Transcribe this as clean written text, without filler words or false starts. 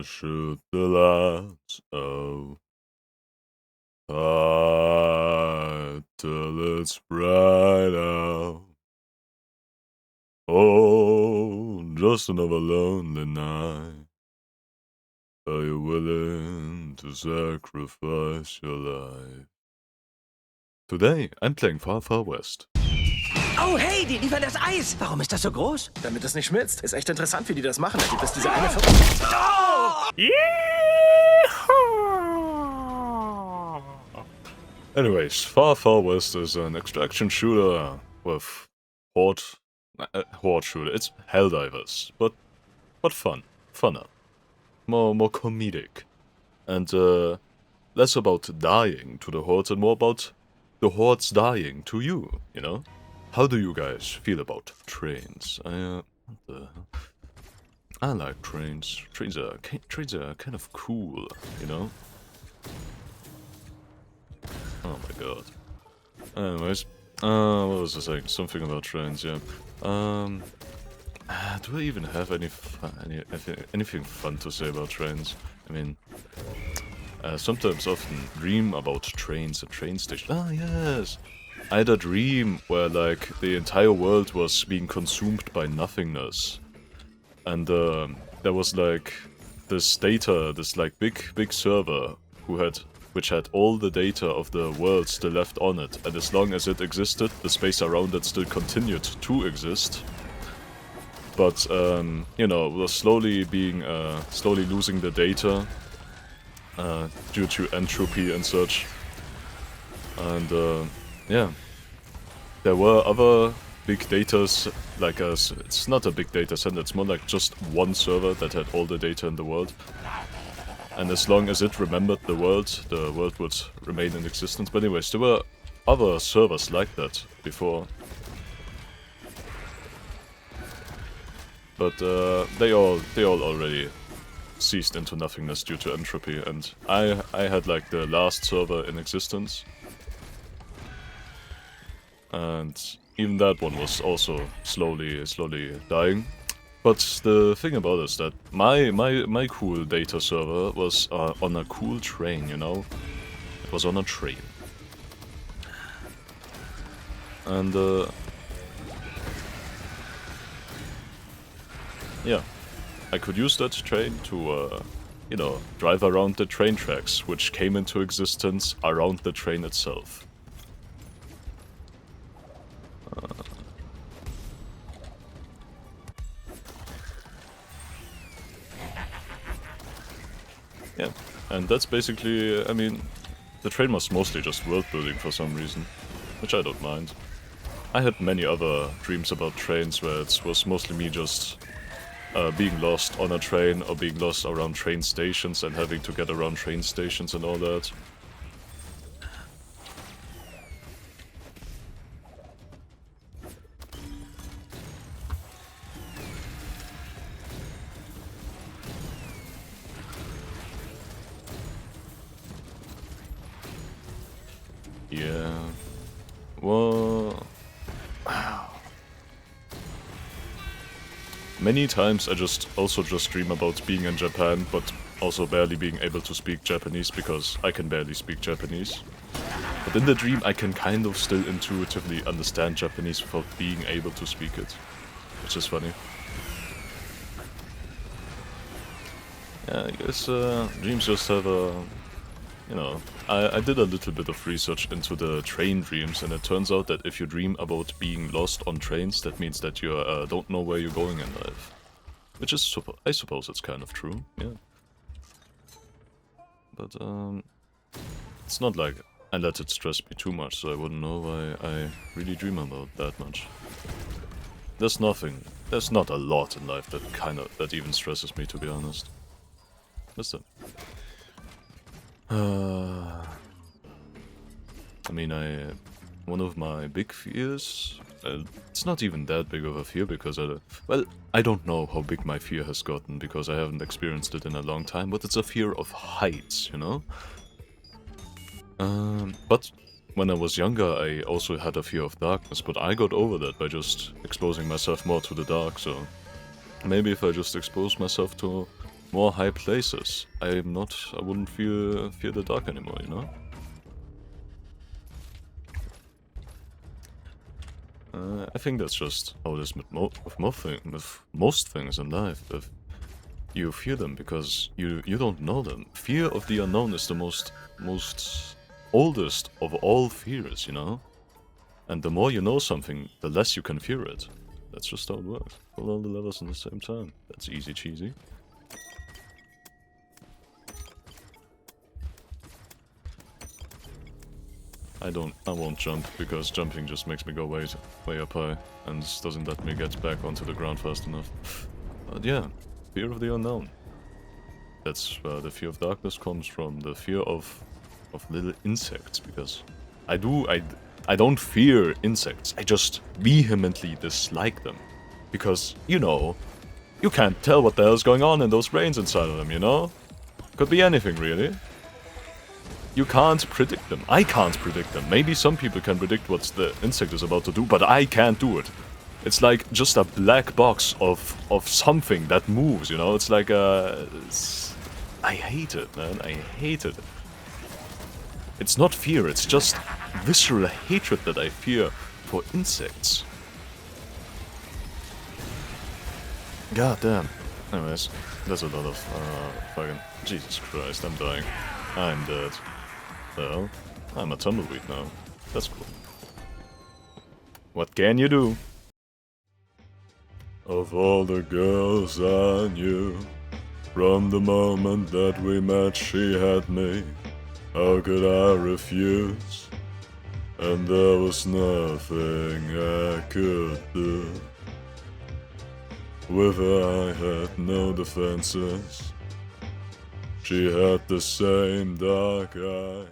Shoot the lights out high till it's bright out. Oh, just another lonely night. Are you willing to sacrifice your life? Today, I'm playing Far Far West. Oh, hey, die liefern das Eis. Warum ist das so groß? Damit es nicht schmilzt. Ist echt interessant, wie die das machen. Da gibt es diese eine Anyways, Far Far West is an extraction shooter with horde shooter. It's Helldivers, but fun, funner, more comedic, and less about dying to the hordes and more about the hordes dying to you. You know, how do you guys feel about trains? I like trains. Trains are kind of cool, you know. Oh my god. Anyways, what was I saying? Something about trains, yeah. Do I even have anything fun to say about trains? I mean, sometimes often dream about trains and train stations. Ah, yes! I had a dream where, like, the entire world was being consumed by nothingness. And, there was, like, this data, this, like, big server which had all the data of the world still left on it, and as long as it existed, the space around it still continued to exist. But, you know, was slowly losing the data, due to entropy and such. And, yeah. There were other big datas, like it's not a big data center, it's more like just one server that had all the data in the world. And as long as it remembered the world would remain in existence. But anyways, there were other servers like that before. But they all already ceased into nothingness due to entropy, and I had like the last server in existence. And even that one was also slowly dying. But the thing about it is that my cool data server was on a cool train, you know? It was on a train. And yeah, I could use that train to, you know, drive around the train tracks, which came into existence around the train itself. Yeah, and that's basically, I mean, the train was mostly just world building for some reason, which I don't mind. I had many other dreams about trains where it was mostly me just being lost on a train or being lost around train stations and having to get around train stations and all that. Yeah. Well, many times I also just dream about being in Japan, but also barely being able to speak Japanese because I can barely speak Japanese. But in the dream I can kind of still intuitively understand Japanese without being able to speak it, which is funny. Yeah, I guess dreams just have a... You know, I did a little bit of research into the train dreams, and it turns out that if you dream about being lost on trains, that means that you don't know where you're going in life. Which is, I suppose it's kind of true, yeah. But, it's not like I let it stress me too much, so I wouldn't know why I really dream about that much. There's not a lot in life that even stresses me, to be honest. Listen. I mean, one of my big fears, it's not even that big of a fear because well, I don't know how big my fear has gotten because I haven't experienced it in a long time, but it's a fear of heights, you know? But when I was younger, I also had a fear of darkness, but I got over that by just exposing myself more to the dark, so Maybe if I just expose myself to more high places, I wouldn't fear the dark anymore, you know? I think that's just how it is with most things in life. If you fear them because you don't know them. Fear of the unknown is the most oldest of all fears, you know? And the more you know something, the less you can fear it. That's just how it works. Pull all the levers at the same time. That's easy cheesy. I won't jump, because jumping just makes me go way up high, and doesn't let me get back onto the ground fast enough. But yeah, fear of the unknown. That's where the fear of darkness comes from, the fear of little insects, because I don't fear insects, I just vehemently dislike them. Because, you know, you can't tell what the hell's going on in those brains inside of them, you know? Could be anything, really. You can't predict them. I can't predict them. Maybe some people can predict what the insect is about to do, but I can't do it. It's like just a black box of something that moves, you know? It's like I hate it, man. I hate it. It's not fear, it's just visceral hatred that I fear for insects. God damn. Anyways, there's a lot of fucking... Jesus Christ, I'm dying. I'm dead. Well, I'm a tumbleweed now. That's cool. What can you do? Of all the girls I knew, from the moment that we met she had me. How could I refuse? And there was nothing I could do. With her I had no defenses. She had the same dark eyes.